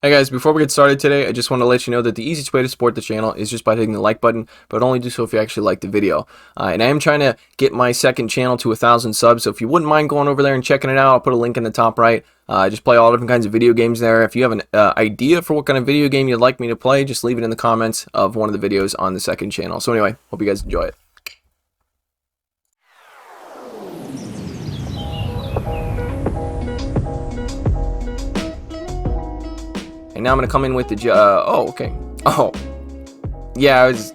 Hey guys, before we get started today, I just want to let you know that the easiest way to support the channel is just by hitting the like button, but only do so if you actually like the video. And I am trying to get my second channel to 1,000 subs, so if you wouldn't mind going over there and checking it out, I'll put a link in the top right. I just play all different kinds of video games there. If you have an idea for what kind of video game you'd like me to play, just leave it in the comments of one of the videos on the second channel. So anyway, hope you guys enjoy it. And now I'm going to come in with the... oh, okay. Oh. Yeah, I was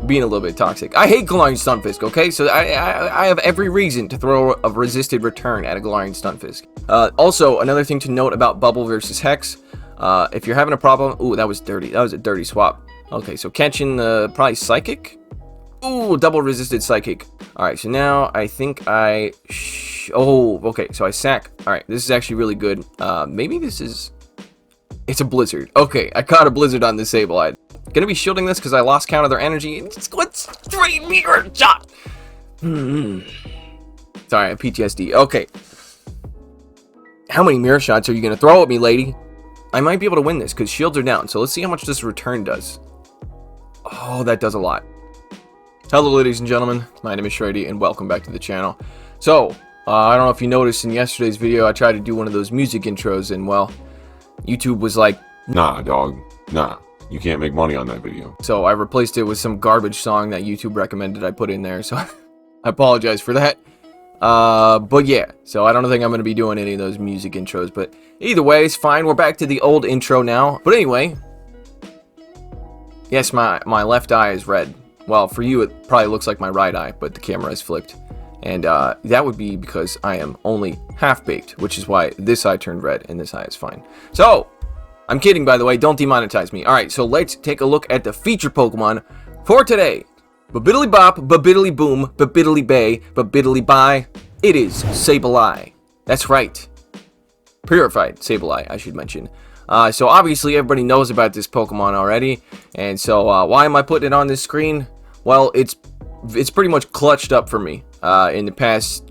being a little bit toxic. I hate Galarian Stunfisk, okay? So I have every reason to throw a resisted return at a Galarian Stunfisk. Also, another thing to note about Bubble versus Hex. If you're having a problem... Ooh, that was dirty. That was a dirty swap. Okay, so catching the... probably Psychic? Ooh, double resisted Psychic. Alright, so now I think I... oh, okay, so I sack. Alright, this is actually really good. Maybe this is... It's a Blizzard. Okay, I caught a Blizzard on this Sableye. Gonna be shielding this because I lost count of their energy. It's going straight mirror shot. Sorry, I have PTSD. Okay. How many mirror shots are you gonna throw at me, lady? I might be able to win this because shields are down. So let's see how much this return does. Oh, that does a lot. Hello, ladies and gentlemen. My name is Shrady, and welcome back to the channel. So, I don't know if you noticed in yesterday's video, I tried to do one of those music intros, and well, YouTube was like, nah, dog. Nah. You can't make money on that video. So I replaced it with some garbage song that YouTube recommended I put in there. So I apologize for that. But yeah, so I don't think I'm going to be doing any of those music intros. But either way, it's fine. We're back to the old intro now. But anyway, yes, my left eye is red. Well, for you, it probably looks like my right eye, but the camera is flipped. And that would be because I am only half-baked, which is why this eye turned red and this eye is fine. So, I'm kidding, by the way. Don't demonetize me. Alright, so let's take a look at the feature Pokemon for today. Babiddly bop, babiddly boom, babiddly bay, babiddly bye. It is Sableye. That's right. Purified Sableye, I should mention. So obviously everybody knows about this Pokemon already. And so why am I putting it on this screen? Well, it's pretty much clutched up for me in the past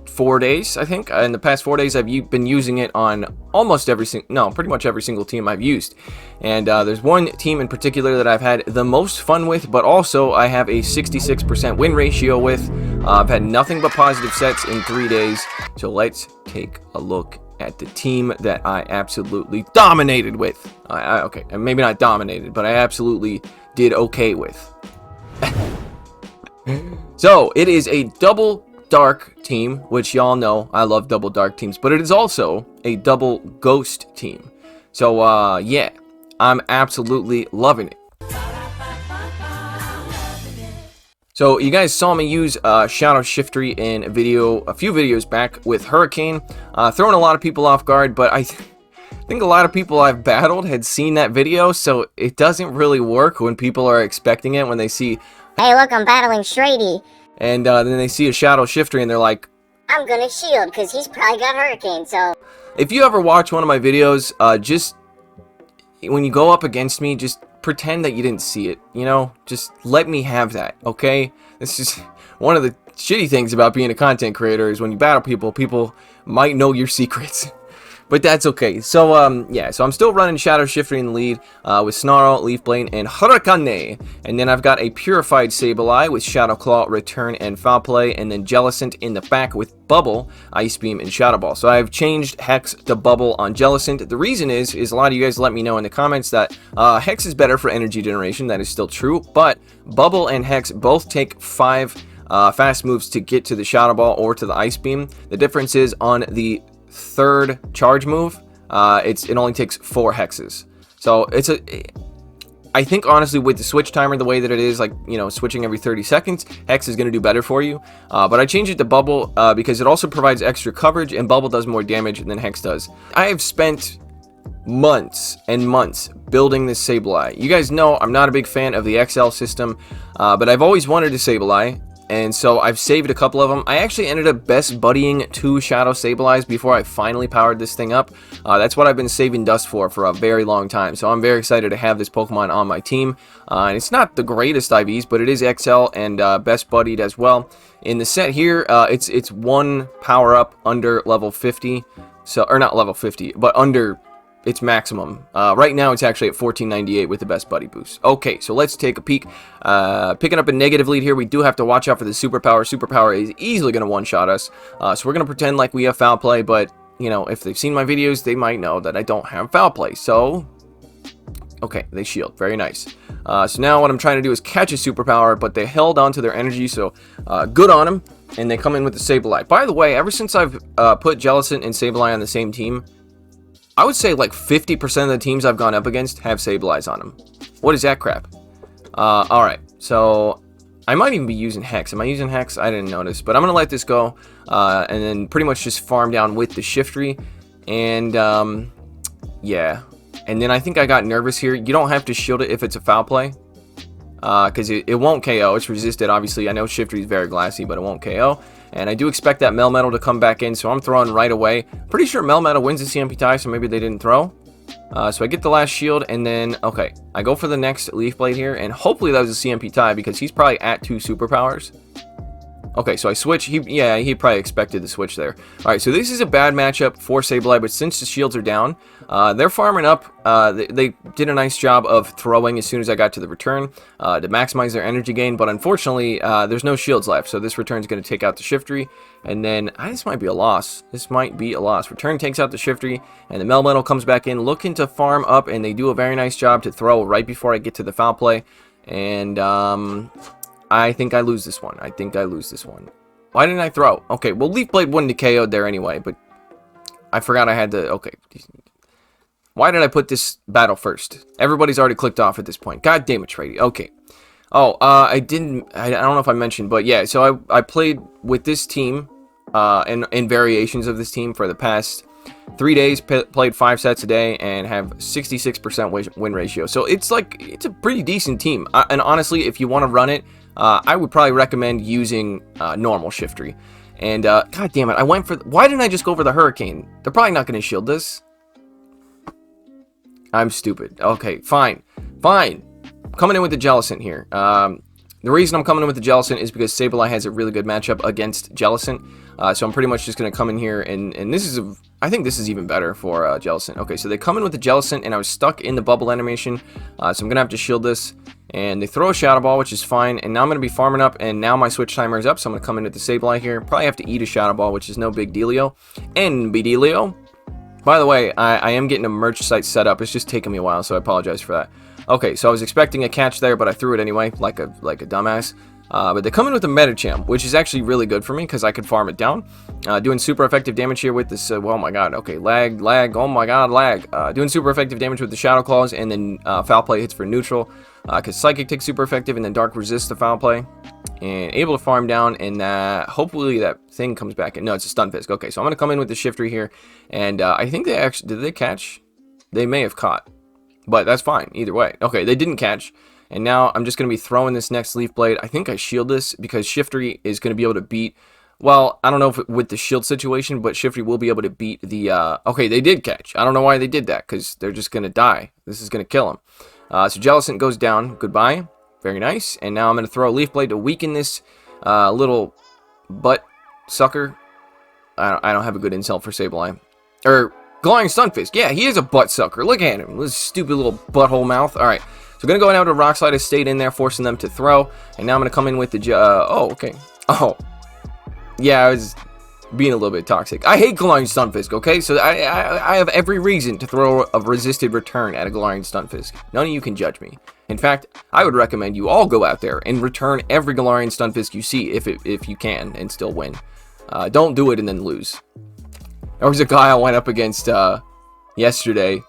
4 days, I think. In the past 4 days, I've been using it on almost pretty much every single team I've used. And there's one team in particular that I've had the most fun with, but also I have a 66% win ratio with. I've had nothing but positive sets in 3 days. So let's take a look at the team that I absolutely dominated with. Okay, maybe not dominated, but I absolutely did okay with. So, it is a double dark team, which y'all know I love double dark teams, but it is also a double ghost team. So yeah, I'm absolutely loving it. So you guys saw me use Shadow Shiftry in a few videos back with Hurricane, throwing a lot of people off guard, but I think a lot of people I've battled had seen that video, so it doesn't really work when people are expecting it, when they see, hey look, I'm battling Shrady. And then they see a Shadow Shiftry and they're like, I'm gonna shield, because he's probably got Hurricane, so... If you ever watch one of my videos, just... when you go up against me, just pretend that you didn't see it, you know? Just let me have that, okay? This is one of the shitty things about being a content creator, is when you battle people, people might know your secrets. But that's okay. So, yeah, so I'm still running Shadow Shiftry in the lead with Snarl, Leaf Blade, and Hurricane. And then I've got a Purified Sableye with Shadow Claw, Return, and Foul Play, and then Jellicent in the back with Bubble, Ice Beam, and Shadow Ball. So I've changed Hex to Bubble on Jellicent. The reason is a lot of you guys let me know in the comments that Hex is better for energy generation. That is still true, but Bubble and Hex both take 5 fast moves to get to the Shadow Ball or to the Ice Beam. The difference is on the third charge move, it only takes 4 hexes. So I think honestly with the switch timer the way that it is, like, you know, switching every 30 seconds, Hex is going to do better for you. But I changed it to Bubble because it also provides extra coverage, and Bubble does more damage than Hex does. I have spent months and months building this Sableye. You guys know I'm not a big fan of the XL system, but I've always wanted a Sableye. And so I've saved a couple of them. I actually ended up best buddying 2 Shadow Sableyes before I finally powered this thing up. That's what I've been saving dust for a very long time. So I'm very excited to have this Pokemon on my team. And it's not the greatest IVs, but it is XL and best buddied as well. In the set here, it's 1 power up under level 50. So, or not level 50, but under its maximum. Right now, it's actually at 1498 with the best buddy boost. Okay, so let's take a peek. Picking up a negative lead here. We do have to watch out for the superpower. Superpower is easily going to one-shot us. So we're going to pretend like we have foul play, but, you know, if they've seen my videos, they might know that I don't have foul play. So, okay, they shield. Very nice. So now what I'm trying to do is catch a superpower, but they held onto their energy, so good on them. And they come in with the Sableye. By the way, ever since I've put Jellicent and Sableye on the same team, I would say like 50% of the teams I've gone up against have Sableyes on them. What is that crap? Alright, so I might even be using Hex. Am I using Hex? I didn't notice, but I'm going to let this go. And then pretty much just farm down with the Shiftry. And, yeah. And then I think I got nervous here. You don't have to shield it if it's a foul play. Because it won't KO. It's resisted, obviously. I know Shiftry is very glassy, but it won't KO. And I do expect that Melmetal to come back in, so I'm throwing right away. Pretty sure Melmetal wins the CMP tie, so maybe they didn't throw. So I get the last shield, and then, okay, I go for the next Leaf Blade here, and hopefully that was a CMP tie, because he's probably at 2 superpowers. Okay, so I switch. He probably expected the switch there. Alright, so this is a bad matchup for Sableye, but since the shields are down, they're farming up. They did a nice job of throwing as soon as I got to the return to maximize their energy gain, but unfortunately, there's no shields left, so this return is going to take out the Shiftry, and then, this might be a loss. This might be a loss. Return takes out the Shiftry, and the Melmetal comes back in, looking to farm up, and they do a very nice job to throw right before I get to the foul play, and, I think I lose this one. Why didn't I throw? Okay, well, Leaf Blade wouldn't have KO'd there anyway, but I forgot I had to... Okay. Why did I put this battle first? Everybody's already clicked off at this point. God damn it, Shrady. Okay. Oh, I don't know if I mentioned, but yeah, so I played with this team, and variations of this team for the past 3 days, played 5 sets a day, and have 66% win ratio. So it's a pretty decent team. And honestly, if you want to run it, I would probably recommend using normal Shiftry. And god damn it, I went for... Why didn't I just go for the Hurricane? They're probably not going to shield this. I'm stupid. Okay, fine. Coming in with the Jellicent here. The reason I'm coming in with the Jellicent is because Sableye has a really good matchup against Jellicent. So I'm pretty much just going to come in here, and this is I think this is even better for Jellicent. Okay, so they come in with the Jellicent, and I was stuck in the bubble animation, so I'm going to have to shield this. And they throw a Shadow Ball, which is fine, and now I'm going to be farming up, and now my switch timer is up, so I'm going to come in with the Sableye here. Probably have to eat a Shadow Ball, which is no big dealio. NBDealio. By the way, I am getting a merch site set up. It's just taking me a while, so I apologize for that. Okay, so I was expecting a catch there, but I threw it anyway, like a dumbass. But they come in with a Medicham, which is actually really good for me, because I could farm it down. Doing super effective damage here with this, oh my god, okay, lag, oh my god, lag. Doing super effective damage with the Shadow Claws, and then Foul Play hits for neutral, because Psychic takes super effective, and then Dark resists the Foul Play. And able to farm down, and hopefully that thing comes back in. No, it's a Stunfisk. Okay, so I'm going to come in with the Shiftry here, and I think they actually, did they catch? They may have caught, but that's fine, either way. Okay, they didn't catch. And now I'm just going to be throwing this next Leaf Blade. I think I shield this because Shiftry is going to be able to beat... Well, I don't know if with the shield situation, but Shiftry will be able to beat the... Okay, they did catch. I don't know why they did that, because they're just going to die. This is going to kill them. So Jellicent goes down. Goodbye. Very nice. And now I'm going to throw a Leaf Blade to weaken this little butt sucker. I don't have a good insult for Sableye. Or Glowing Stunfisk. Yeah, he is a butt sucker. Look at him. This stupid little butthole mouth. Alright. So we're going to go down to Rock Slide. I stayed in there, forcing them to throw. And now I'm going to come in with the... oh, okay. Oh. Yeah, I was being a little bit toxic. I hate Glowing Stunfisk, okay? So I have every reason to throw a resisted return at a Glowing Stunfisk. None of you can judge me. In fact, I would recommend you all go out there and return every Galarian Stunfisk you see if you can and still win. Don't do it and then lose. There was a guy I went up against yesterday,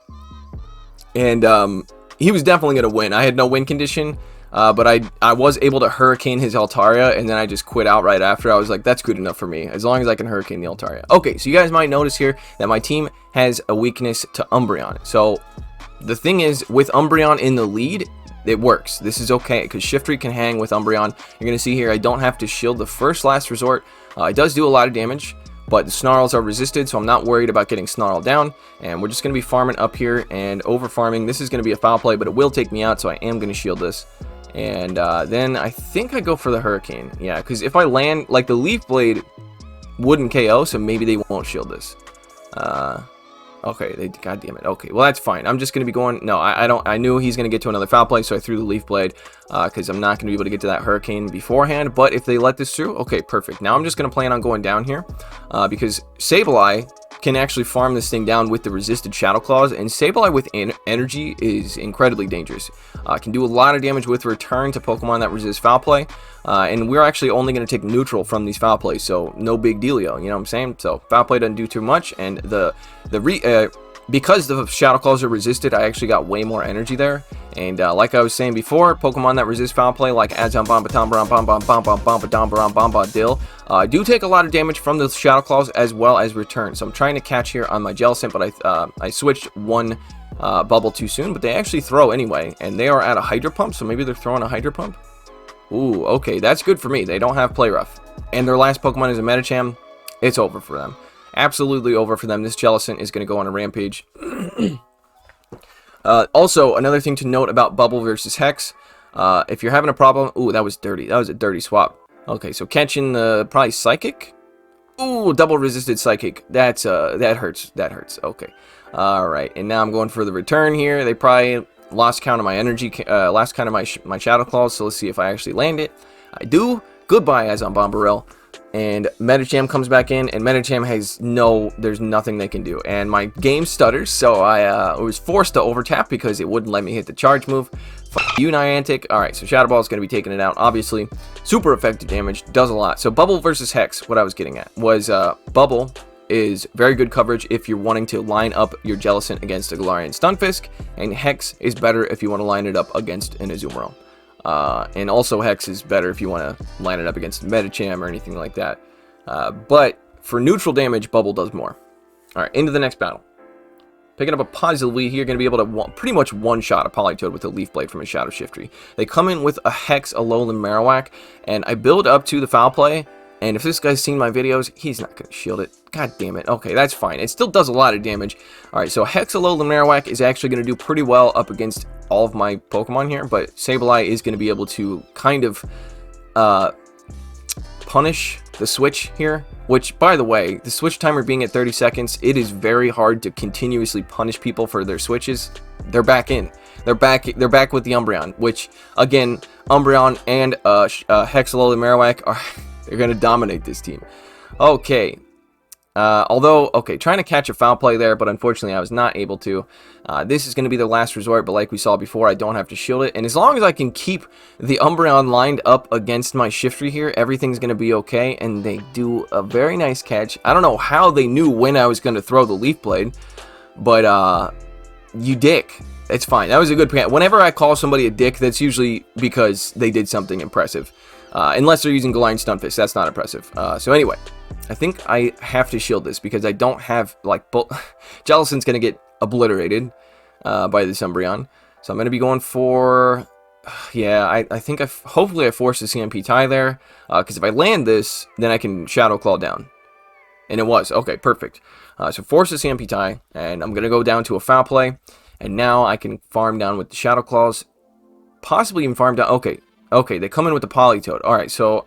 and he was definitely going to win. I had no win condition, but I was able to Hurricane his Altaria, and then I just quit out right after. I was like, that's good enough for me, as long as I can Hurricane the Altaria. Okay, so you guys might notice here that my team has a weakness to Umbreon. So the thing is, with Umbreon in the lead, it works. This is okay, because Shiftry can hang with Umbreon. You're going to see here, I don't have to shield the first last resort. It does do a lot of damage, but the Snarls are resisted, so I'm not worried about getting Snarled down. And we're just going to be farming up here and over farming. This is going to be a foul play, but it will take me out, so I am going to shield this. And then I think I go for the Hurricane. Yeah, because if I land, like the Leaf Blade wouldn't KO, so maybe they won't shield this. Okay, God damn it. Okay, well that's fine. I'm just gonna be going. No, I don't. I knew he's gonna get to another foul play, so I threw the leaf blade because I'm not gonna be able to get to that hurricane beforehand. But if they let this through, okay, perfect. Now I'm just gonna plan on going down here because Sableye can actually farm this thing down with the resisted Shadow Claws, and Sableye with energy is incredibly dangerous. Can do a lot of damage with return to Pokemon that resist foul play, and we're actually only going to take neutral from these foul plays, so no big dealio, you know what I'm saying? So foul play doesn't do too much, and because the Shadow Claws are resisted, I actually got way more energy there. And like I was saying before, Pokemon that resist foul play, like Azon Bomba, Tombaron, Bomba, Bomba, Bomba, Dombaron, Bomba, Dill, do take a lot of damage from the Shadow Claws as well as return. So I'm trying to catch here on my Jellicent, but I switched one bubble too soon, but they actually throw anyway. And they are at a Hydro Pump, so maybe they're throwing a Hydro Pump. Ooh, okay, that's good for me. They don't have Play Rough. And their last Pokemon is a Medicham. It's over for them. Absolutely over for them. This Jellicent is going to go on a rampage. Also, another thing to note about Bubble versus Hex. If you're having a problem... Ooh, that was dirty. That was a dirty swap. Okay, so catching the probably Psychic. Ooh, double resisted Psychic. That hurts. That hurts. Okay. Alright, and now I'm going for the return here. They probably lost count of my energy, last count of my Shadow Claws, so let's see if I actually land it. I do. Goodbye, Azon Bombarel. And Medicham comes back in, and Medicham has there's nothing they can do. And my game stutters, so I was forced to overtap because it wouldn't let me hit the charge move. Fuck you, Niantic. Alright, so Shadow Ball is going to be taking it out, obviously. Super effective damage, does a lot. So Bubble versus Hex, what I was getting at was Bubble is very good coverage if you're wanting to line up your Jellicent against a Galarian Stunfisk, and Hex is better if you want to line it up against an Azumarill. And also Hex is better if you want to line it up against Medicham or anything like that. But for neutral damage, Bubble does more. Alright, into the next battle. Picking up a positive lead here, going to be able to pretty much one-shot a Politoed with a Leaf Blade from a Shadow Shiftry. They come in with a Hex, a Alolan Marowak, and I build up to the foul play, and if this guy's seen my videos, he's not going to shield it. God damn it. Okay, that's fine. It still does a lot of damage. Alright, so Hex, Alolan Marowak is actually going to do pretty well up against all of my Pokemon here, but Sableye is going to be able to kind of punish the switch here, which, by the way, the switch timer being at 30 seconds, it is very hard to continuously punish people for their switches. They're back in. They're back with the Umbreon, which, again, Umbreon and Hex, Alolan Marowak they're going to dominate this team. Okay. Trying to catch a foul play there, but unfortunately I was not able to. This is going to be the last resort, but like we saw before, I don't have to shield it. And as long as I can keep the Umbreon lined up against my Shiftry here, everything's going to be okay. And they do a very nice catch. I don't know how they knew when I was going to throw the Leaf Blade, but you dick. It's fine. That was a good catch. Whenever I call somebody a dick, that's usually because they did something impressive. Unless they're using Galarian Stunfisk, that's not impressive. So anyway, I think I have to shield this because I don't have, like, Jellicent's going to get obliterated by this Umbreon. So I'm going to be going for, yeah, I think hopefully I force the CMP tie there, because if I land this, then I can Shadow Claw down. And it was. Okay, perfect. So force the CMP tie, and I'm going to go down to a foul play, and now I can farm down with the Shadow Claws, possibly even farm down, okay, they come in with the Politoed. Alright, so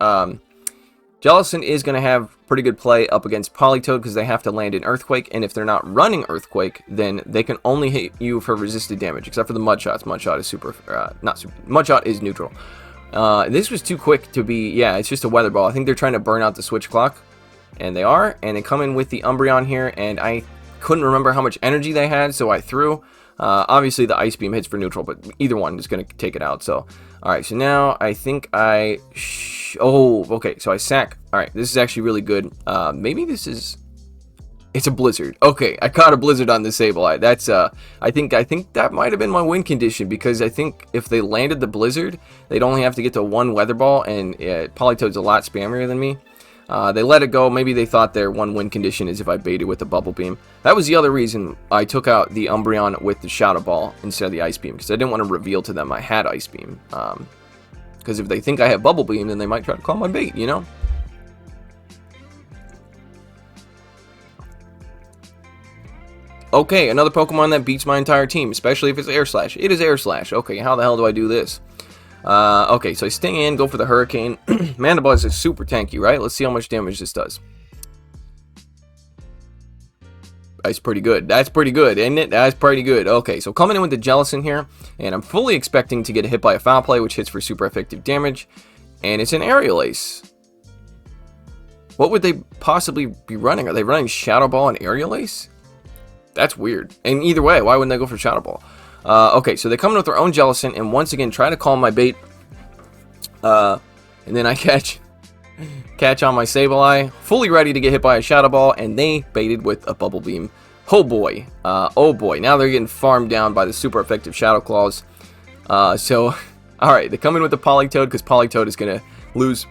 Jellicent is going to have pretty good play up against Politoed because they have to land an Earthquake, and if they're not running Earthquake, then they can only hit you for resisted damage, except for the Mudshots. Mudshot is Mudshot is neutral. This was too quick to be, yeah, it's just a Weather Ball. I think they're trying to burn out the switch clock, and they are, and they come in with the Umbreon here, and I couldn't remember how much energy they had, so I threw. Obviously the Ice Beam hits for neutral, but either one is going to take it out, so... Alright, so now I think I... okay, so I sack. Alright, this is actually really good. Maybe this is... It's a Blizzard. Okay, I caught a Blizzard on the Sableye. That's, I think that might have been my win condition, because I think if they landed the Blizzard, they'd only have to get to one Weather Ball, and Politoed's a lot spammier than me. They let it go. Maybe they thought their one win condition is if I baited with the Bubble Beam. That was the other reason I took out the Umbreon with the Shadow Ball instead of the Ice Beam, because I didn't want to reveal to them I had Ice Beam. Because if they think I have Bubble Beam, then they might try to call my bait, you know? Okay, another Pokemon that beats my entire team, especially if it's Air Slash. It is Air Slash. Okay, how the hell do I do this? Okay, so I sting in, go for the Hurricane. Mandibuzz is super tanky, right? Let's see how much damage this does. That's pretty good. That's pretty good, isn't it? That's pretty good. Okay, so coming in with the Jellicent here, and I'm fully expecting to get hit by a foul play, which hits for super effective damage, and it's an Aerial Ace. What would they possibly be running? Are they running Shadow Ball and Aerial Ace? That's weird. And either way, why wouldn't they go for Shadow Ball? Okay, so they come in with their own Jellicent, and once again try to call my bait. And then I catch on my Sableye, fully ready to get hit by a Shadow Ball, and they baited with a Bubble Beam. Oh boy. Oh boy. Now they're getting farmed down by the super effective Shadow Claws. Alright, they come in with the Politoed, because Politoed is going to lose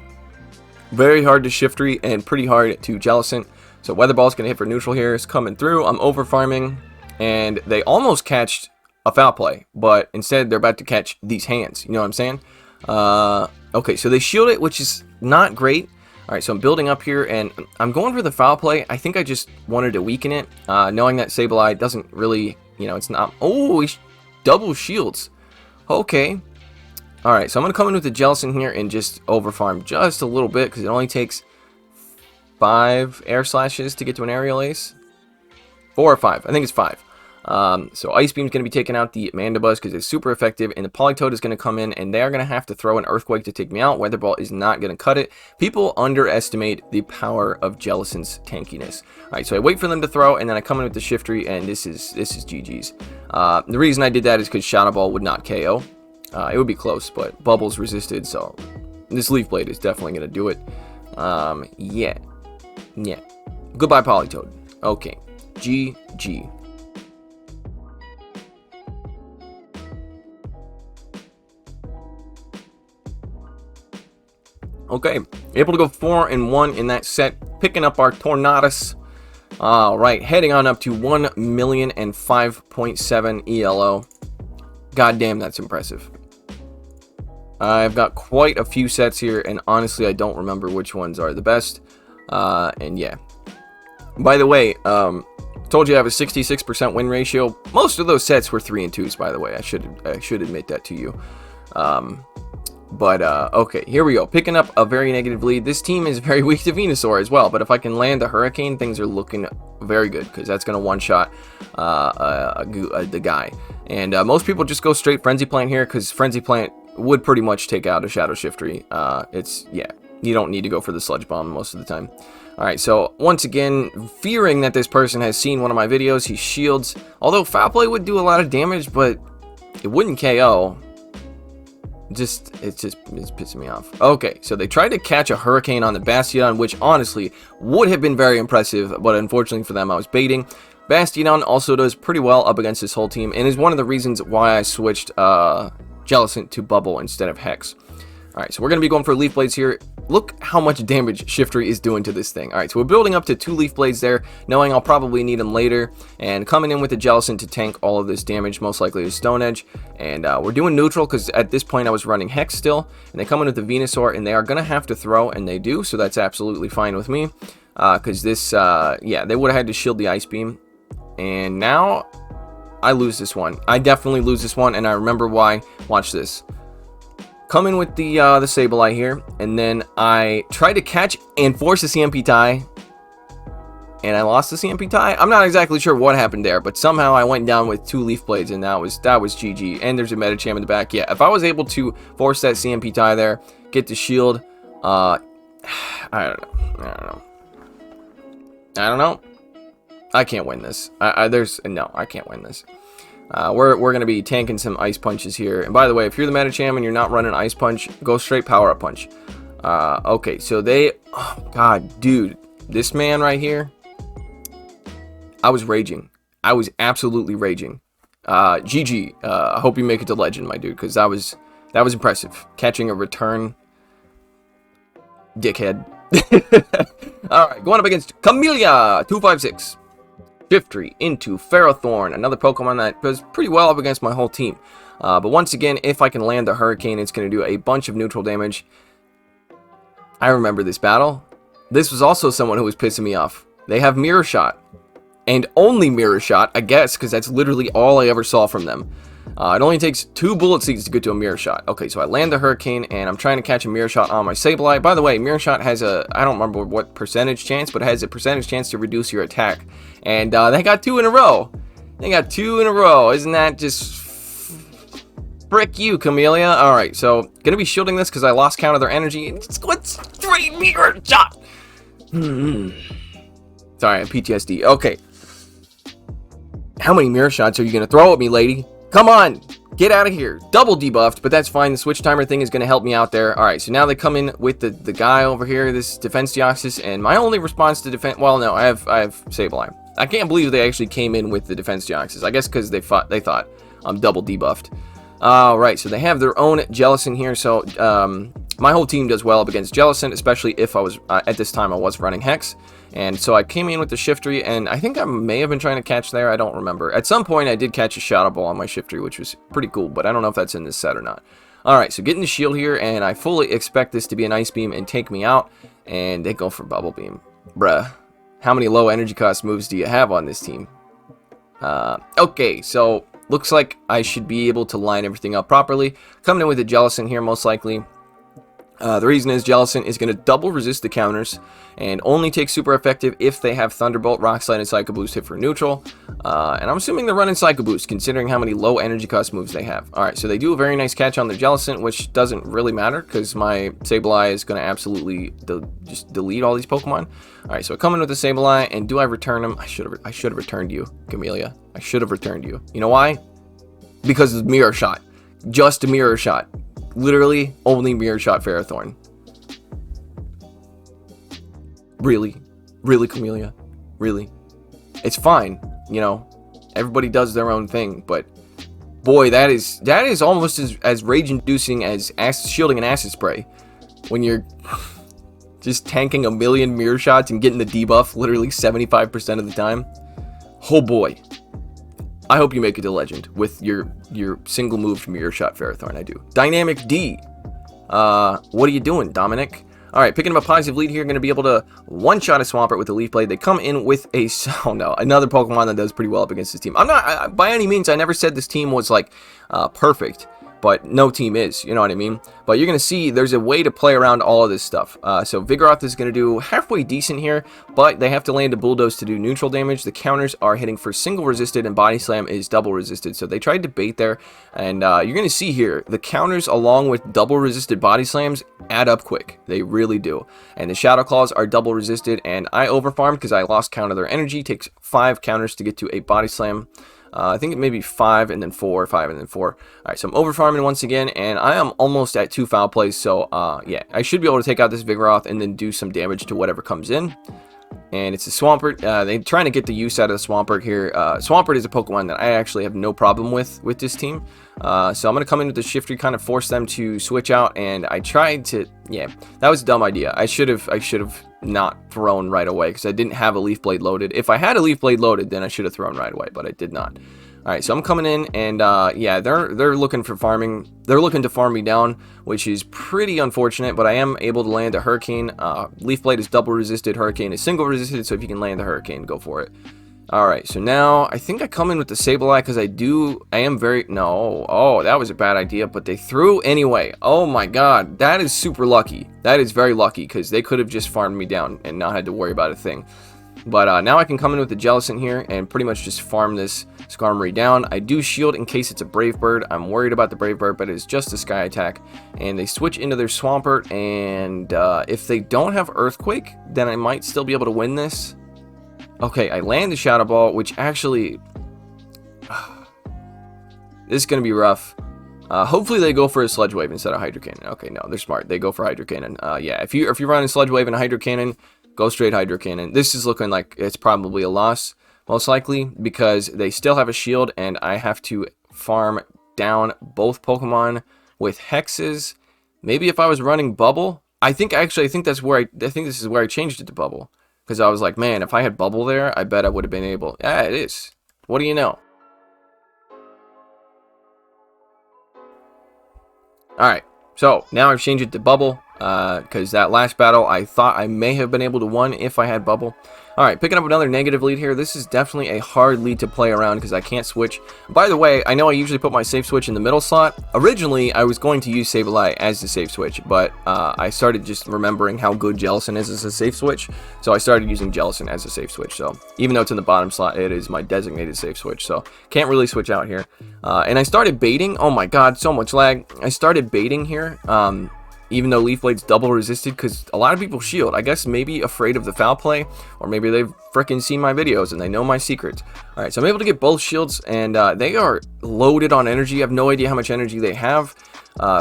very hard to Shiftry and pretty hard to Jellicent. So Weather Ball's going to hit for neutral here. It's coming through. I'm over farming, and they almost catched a foul play, but instead they're about to catch these hands. You know what I'm saying? Okay, so they shield it, which is not great. Alright, so I'm building up here, and I'm going for the foul play. I think I just wanted to weaken it, knowing that Sableye doesn't really, you know, it's not... Oh, he double shields. Okay. Alright, so I'm going to come in with the Jellicent here and just overfarm just a little bit, because it only takes 5 air slashes to get to an Aerial Ace. 4 or 5. I think it's 5. So Ice Beam's going to be taking out the Mandibuzz because it's super effective, and the Politoed is going to come in, and they are going to have to throw an Earthquake to take me out. Weather Ball is not going to cut it. People underestimate the power of Jellicent's tankiness. Alright, so I wait for them to throw, and then I come in with the Shiftry, and this is GG's. The reason I did that is because Shadow Ball would not KO. It would be close, but Bubbles resisted, so this Leaf Blade is definitely going to do it. Yeah. Goodbye, Politoed. Okay. GG. Okay, able to go 4-1 in that set, picking up our Tornadus. Alright, heading on up to 1,005.7 ELO. God damn, that's impressive. I've got quite a few sets here, and honestly, I don't remember which ones are the best. And yeah. By the way, told you I have a 66% win ratio. Most of those sets were 3 and 2s, by the way. I should admit that to you. Okay, here we go. Picking up a very negative lead. This team is very weak to Venusaur as well, but if I can land the Hurricane, things are looking very good, because that's going to one-shot the guy. And most people just go straight Frenzy Plant here, because Frenzy Plant would pretty much take out a Shadow Shiftry. Yeah, you don't need to go for the Sludge Bomb most of the time. Alright, so once again, fearing that this person has seen one of my videos, he shields. Although Foul Play would do a lot of damage, but it wouldn't KO. It's pissing me off. Okay, so they tried to catch a Hurricane on the Bastiodon, which honestly would have been very impressive, but unfortunately for them, I was baiting. Bastiodon also does pretty well up against this whole team, and is one of the reasons why I switched Jellicent to Bubble instead of Hex. Alright, so we're going to be going for Leaf Blades here. Look how much damage Shiftry is doing to this thing. Alright, so we're building up to 2 Leaf Blades there, knowing I'll probably need them later, and coming in with the Jellicent to tank all of this damage, most likely to Stone Edge. And we're doing neutral, because at this point I was running Hex still, and they come in with the Venusaur, and they are going to have to throw, and they do, so that's absolutely fine with me. Because this, yeah, they would have had to shield the Ice Beam, and now I lose this one. I definitely lose this one, and I remember why. Watch this. Come in with the Sableye here, and then I try to catch and force a CMP tie, and I lost the CMP tie. I'm not exactly sure what happened there, but somehow I went down with 2 Leaf Blades, and that was GG. And there's a Medicham in the back. Yeah, if I was able to force that CMP tie there, get the shield, I don't know. I can't win this. No, I can't win this. We're going to be tanking some Ice Punches here. And by the way, if you're the Medicham and you're not running Ice Punch, go straight Power Up Punch. Okay, so they... Oh, God, dude. This man right here... I was raging. I was absolutely raging. GG. I hope you make it to Legend, my dude, because that was impressive. Catching a return... Dickhead. Alright, going up against Camellia 256. Shiftry into Ferrothorn, another Pokemon that does pretty well up against my whole team. But once again, if I can land the Hurricane, it's going to do a bunch of neutral damage. I remember this battle. This was also someone who was pissing me off. They have Mirror Shot. And only Mirror Shot, I guess, because that's literally all I ever saw from them. It only takes 2 bullet seeds to get to a mirror shot. Okay, so I land the hurricane, and I'm trying to catch a mirror shot on my Sableye. By the way, mirror shot has a, I don't remember what percentage chance, but it has a percentage chance to reduce your attack. And they got 2 in a row. They got 2 in a row. Isn't that just frick you, Camellia? Alright, so gonna be shielding this because I lost count of their energy. And it's going straight mirror shot. Sorry, PTSD. Okay. How many mirror shots are you gonna throw at me, lady? Come on! Get out of here. Double debuffed, but that's fine. The switch timer thing is going to help me out there. Alright, so now they come in with the guy over here, this defense Deoxys, and my only response to defense... Well, no, I have Sableye. I can't believe they actually came in with the defense Deoxys. I guess because they thought I'm double debuffed. Alright, so they have their own Jellicent here, so my whole team does well up against Jellicent, especially if I was, at this time I was running Hex. And so I came in with the Shiftry, and I think I may have been trying to catch there. I don't remember. At some point, I did catch a Shadow Ball on my Shiftry, which was pretty cool, but I don't know if that's in this set or not. Alright, so getting the shield here, and I fully expect this to be an Ice Beam and take me out, and they go for Bubble Beam. Bruh, how many low energy cost moves do you have on this team? Okay, so looks like I should be able to line everything up properly. Coming in with the Jellicent here, most likely. The reason is Jellicent is going to double resist the counters and only take super effective if they have Thunderbolt, Rock Slide, and Psycho Boost hit for neutral. And I'm assuming they're running Psycho Boost considering how many low energy cost moves they have. Alright, so they do a very nice catch on the Jellicent, which doesn't really matter because my Sableye is going to absolutely just delete all these Pokemon. Alright, so I come in with the Sableye, and do I return him? I should have returned you, Camellia. I should have returned you. You know why? Because of the Mirror Shot. Just a Mirror Shot. Literally, only Mirror Shot Ferrothorn. Really? Really, Camellia? Really? It's fine, you know. Everybody does their own thing, but boy, that is almost as rage-inducing as shielding an acid spray. When you're just tanking a million Mirror Shots and getting the debuff literally 75% of the time. Oh boy. I hope you make it to Legend with your single move Mirror Shot Ferrothorn. I do. Dynamic D. What are you doing, Dominic? Alright, picking up a positive lead here. Going to be able to one-shot a Swampert with the Leaf Blade. They come in with a... Oh no, another Pokemon that does pretty well up against this team. I'm not... by any means, I never said this team was, like, perfect. But no team is, you know what I mean? But you're going to see there's a way to play around all of this stuff. So Vigoroth is going to do halfway decent here, but they have to land a Bulldoze to do neutral damage. The counters are hitting for single resisted, and Body Slam is double resisted. So they tried to bait there, and you're going to see here, the counters along with double resisted Body Slams add up quick. They really do. And the Shadow Claws are double resisted, and I overfarmed because I lost count of their energy. It takes 5 counters to get to a Body Slam. I think it may be 5 and then 4, 5 and then 4. Alright, so I'm over farming once again, and I am almost at 2 foul plays, so yeah, I should be able to take out this Vigoroth and then do some damage to whatever comes in. And it's a Swampert. They're trying to get the use out of the Swampert here. Swampert is a Pokemon that I actually have no problem with this team. So I'm going to come in with the Shiftry, kind of force them to switch out, and I tried to... Yeah, that was a dumb idea. I should have not thrown right away because I didn't have a Leaf Blade loaded. If I had a Leaf Blade loaded, then I should have thrown right away, but I did not. Alright, so I'm coming in, and yeah, they're looking for farming. They're looking to farm me down, which is pretty unfortunate, but I am able to land a Hurricane. Leaf Blade is double resisted, Hurricane is single resisted, so if you can land the Hurricane, go for it. Alright, so now I think I come in with the Sableye because I am very... No, oh, that was a bad idea, but they threw anyway. Oh my god, that is super lucky. That is very lucky because they could have just farmed me down and not had to worry about a thing. But now I can come in with the Jellicent here and pretty much just farm this Skarmory down. I do shield in case it's a Brave Bird. I'm worried about the Brave Bird, but it's just a Sky Attack. And they switch into their Swampert, and if they don't have Earthquake, then I might still be able to win this. Okay, I land the Shadow Ball, which actually... this is going to be rough. Hopefully they go for a Sludge Wave instead of Hydro Cannon. Okay, no, they're smart. They go for Hydro Cannon. Yeah, if you're running Sludge Wave and Hydro Cannon, go straight Hydro Cannon. This is looking like it's probably a loss, most likely, because they still have a shield, and I have to farm down both Pokemon with Hexes. Maybe if I was running Bubble, I think that's where I think this is where I changed it to Bubble, because I was like, man, if I had Bubble there, I bet I would have been able. Yeah, it is. What do you know? All right, so now I've changed it to Bubble. because that last battle I thought I may have been able to win if I had bubble. Alright, picking up another negative lead here. This is definitely a hard lead to play around because I can't switch. By the way, I know I usually put my safe switch in the middle slot. Originally, I was going to use Sableye as the safe switch, but I started just remembering how good Jellicent is as a safe switch, so I started using Jellicent as a safe switch. So even though it's in the bottom slot, it is my designated safe switch, so can't really switch out here. And I started baiting. Oh my god, so much lag. I started baiting here. Even though Leaf Blade's double resisted, because a lot of people shield. I guess maybe afraid of the foul play, or maybe they've frickin' seen my videos and they know my secrets. Alright, so I'm able to get both shields, and they are loaded on energy. I have no idea how much energy they have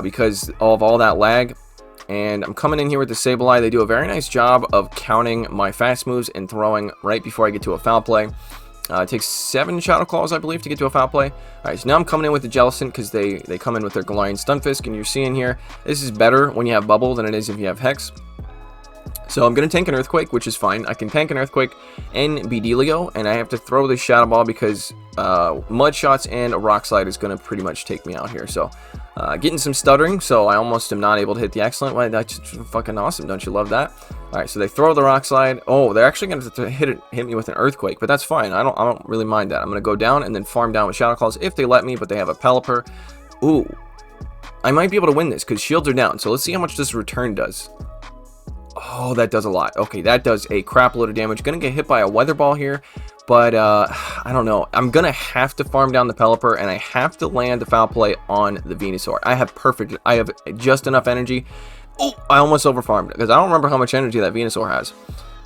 because of all that lag. And I'm coming in here with the Sableye. They do a very nice job of counting my fast moves and throwing right before I get to a foul play. It takes 7 Shadow Claws, I believe, to get to a foul play. Alright, so now I'm coming in with the Jellicent because they come in with their Galarian Stunfisk, and you're seeing here, this is better when you have Bubble than it is if you have Hex. So I'm going to tank an Earthquake, which is fine. I can tank an Earthquake and be Delio, and I have to throw this Shadow Ball because Mud Shots and a Rock Slide is going to pretty much take me out here. So getting some stuttering, so I almost am not able to hit the Excellent. Well, that's fucking awesome. Don't you love that? Alright, so they throw the Rock Slide. Oh, they're actually going to hit me with an Earthquake, but that's fine. I don't really mind that. I'm going to go down and then farm down with Shadow Claws if they let me, but they have a Pelipper. Ooh. I might be able to win this because shields are down. So let's see how much this return does. Oh, that does a lot. Okay, that does a crap load of damage. Gonna get hit by a Weather Ball here, but I don't know. I'm gonna have to farm down the Pelipper, and I have to land the foul play on the Venusaur. I have just enough energy. Oh, I almost overfarmed because I don't remember how much energy that Venusaur has.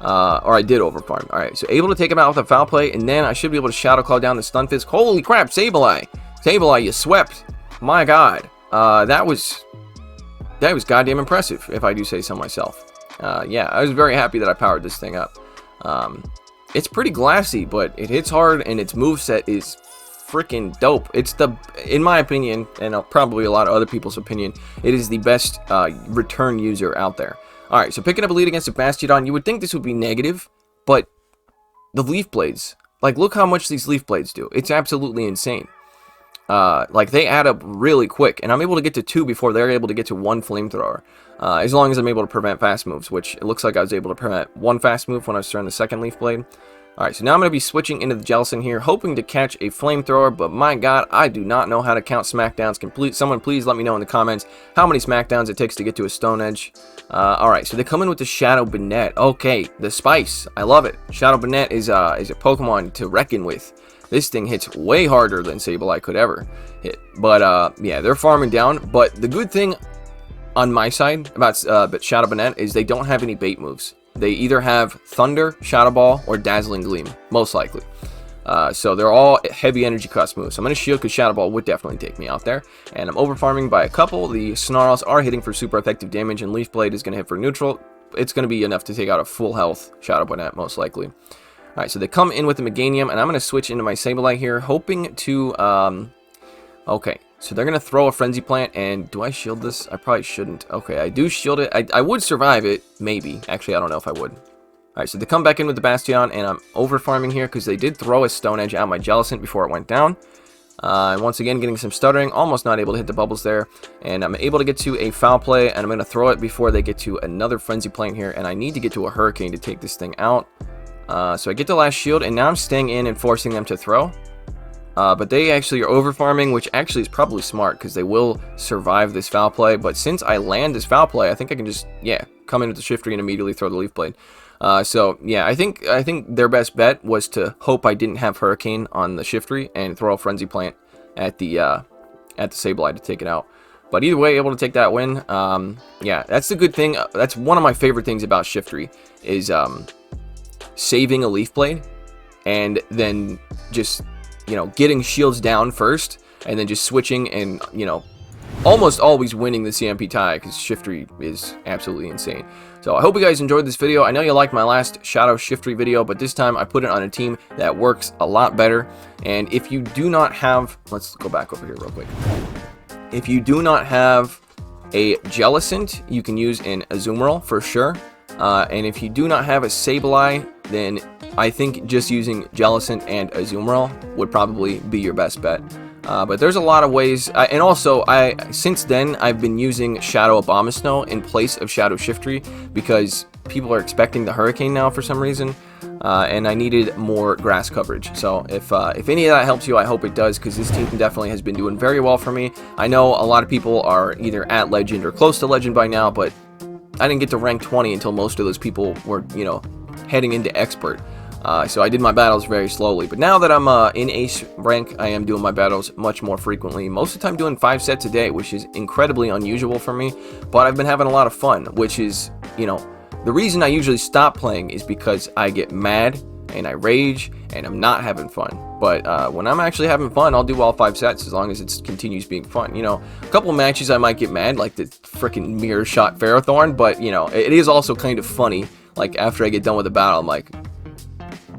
Or I did overfarm. Alright, so able to take him out with a foul play, and then I should be able to Shadow Claw down the Stunfisk. Holy crap, Sableye! Sableye, you swept! My god. That was goddamn impressive, if I do say so myself. Yeah, I was very happy that I powered this thing up. It's pretty glassy, but it hits hard, and its moveset is freaking dope. It's in my opinion, and probably a lot of other people's opinion, it is the best return user out there. Alright, so picking up a lead against a Bastiodon, you would think this would be negative, but the Leaf Blades, like, look how much these Leaf Blades do. It's absolutely insane. Like, they add up really quick, and I'm able to get to 2 before they're able to get to 1 Flamethrower. As long as I'm able to prevent fast moves, which it looks like I was able to prevent 1 fast move when I was throwing the second Leaf Blade. Alright, so now I'm going to be switching into the Jellicent here, hoping to catch a Flamethrower, but my god, I do not know how to count Smackdowns. Someone please let me know in the comments how many Smackdowns it takes to get to a Stone Edge. Alright, so they come in with the Shadow Banette. Okay, the Spice. I love it. Shadow Banette is a Pokemon to reckon with. This thing hits way harder than Sableye could ever hit. But, yeah, they're farming down. But the good thing on my side about Shadow Banette is they don't have any bait moves. They either have Thunder, Shadow Ball, or Dazzling Gleam, most likely. So they're all heavy energy cost moves. So I'm going to shield because Shadow Ball would definitely take me out there. And I'm overfarming by a couple. The Snarls are hitting for super effective damage, and Leaf Blade is going to hit for neutral. It's going to be enough to take out a full health Shadow Banette, most likely. Alright, so they come in with the Meganium, and I'm going to switch into my Sableye here, hoping to, okay, so they're going to throw a Frenzy Plant, and do I shield this? I probably shouldn't. Okay, I do shield it. I would survive it, maybe. Actually, I don't know if I would. Alright, so they come back in with the Bastion, and I'm over-farming here, because they did throw a Stone Edge at my Jellicent before it went down. And once again, getting some stuttering, almost not able to hit the bubbles there, and I'm able to get to a foul play, and I'm going to throw it before they get to another Frenzy Plant here, and I need to get to a Hurricane to take this thing out. So I get the last shield, and now I'm staying in and forcing them to throw. But they actually are over-farming, which actually is probably smart, because they will survive this foul play. But since I land this foul play, I think I can just, yeah, come in with the Shiftry and immediately throw the Leaf Blade. So, yeah, I think their best bet was to hope I didn't have Hurricane on the Shiftry and throw a Frenzy Plant at the Sableye to take it out. But either way, able to take that win. Yeah, that's the good thing. That's one of my favorite things about Shiftry is saving a Leaf Blade and then just, you know, getting shields down first and then just switching and, you know, almost always winning the CMP tie because Shiftry is absolutely insane. So I hope you guys enjoyed this video. I know you liked my last Shadow Shiftry video, but this time I put it on a team that works a lot better. And if you do not have, let's go back over here real quick. If you do not have a Jellicent, you can use an Azumarill for sure. And if you do not have a Sableye, then I think just using Jellicent and Azumarill would probably be your best bet. But there's a lot of ways, and also since then I've been using Shadow Abomasnow in place of Shadow Shiftry because people are expecting the Hurricane now for some reason, and I needed more grass coverage. So if any of that helps you, I hope it does, because this team definitely has been doing very well for me. I know a lot of people are either at Legend or close to Legend by now, but I didn't get to rank 20 until most of those people were, you know, heading into Expert. So I did my battles very slowly, but now that I'm in Ace rank, I am doing my battles much more frequently. Most of the time doing 5 sets a day, which is incredibly unusual for me, but I've been having a lot of fun, which is, you know, the reason I usually stop playing is because I get mad and I rage and I'm not having fun. But when I'm actually having fun, I'll do all 5 sets as long as it continues being fun. You know, a couple matches I might get mad, like the freaking mirror shot Ferrothorn, but you know, it is also kind of funny. Like after I get done with the battle, I'm like,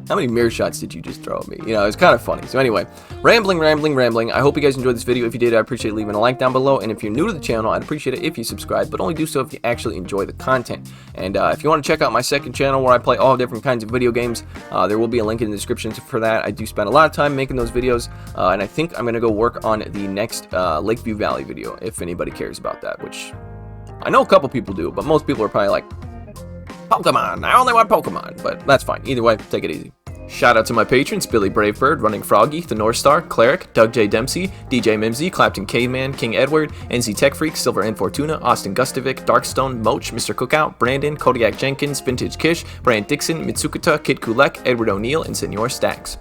how many mirror shots did you just throw at me? You know, it's kind of funny. So anyway, rambling. I hope you guys enjoyed this video. If you did, I'd appreciate leaving a like down below. And if you're new to the channel, I'd appreciate it if you subscribe, but only do so if you actually enjoy the content. And if you want to check out my second channel where I play all different kinds of video games, there will be a link in the description for that. I do spend a lot of time making those videos, and I think I'm going to go work on the next Lakeview Valley video, if anybody cares about that, which I know a couple people do, but most people are probably like, Pokemon, I only want Pokemon, but that's fine. Either way, take it easy. Shout out to my patrons, Billy Bravebird, Running Froggy, The North Star, Cleric, Doug J. Dempsey, DJ Mimsy, Clapton Caveman, King Edward, NZ Tech Freak, Silver and Fortuna, Austin Gustovic, Darkstone, Moach, Mr. Cookout, Brandon, Kodiak Jenkins, Vintage Kish, Brand Dixon, Mitsukata, Kid Kulek, Edward O'Neill, and Senor Stacks.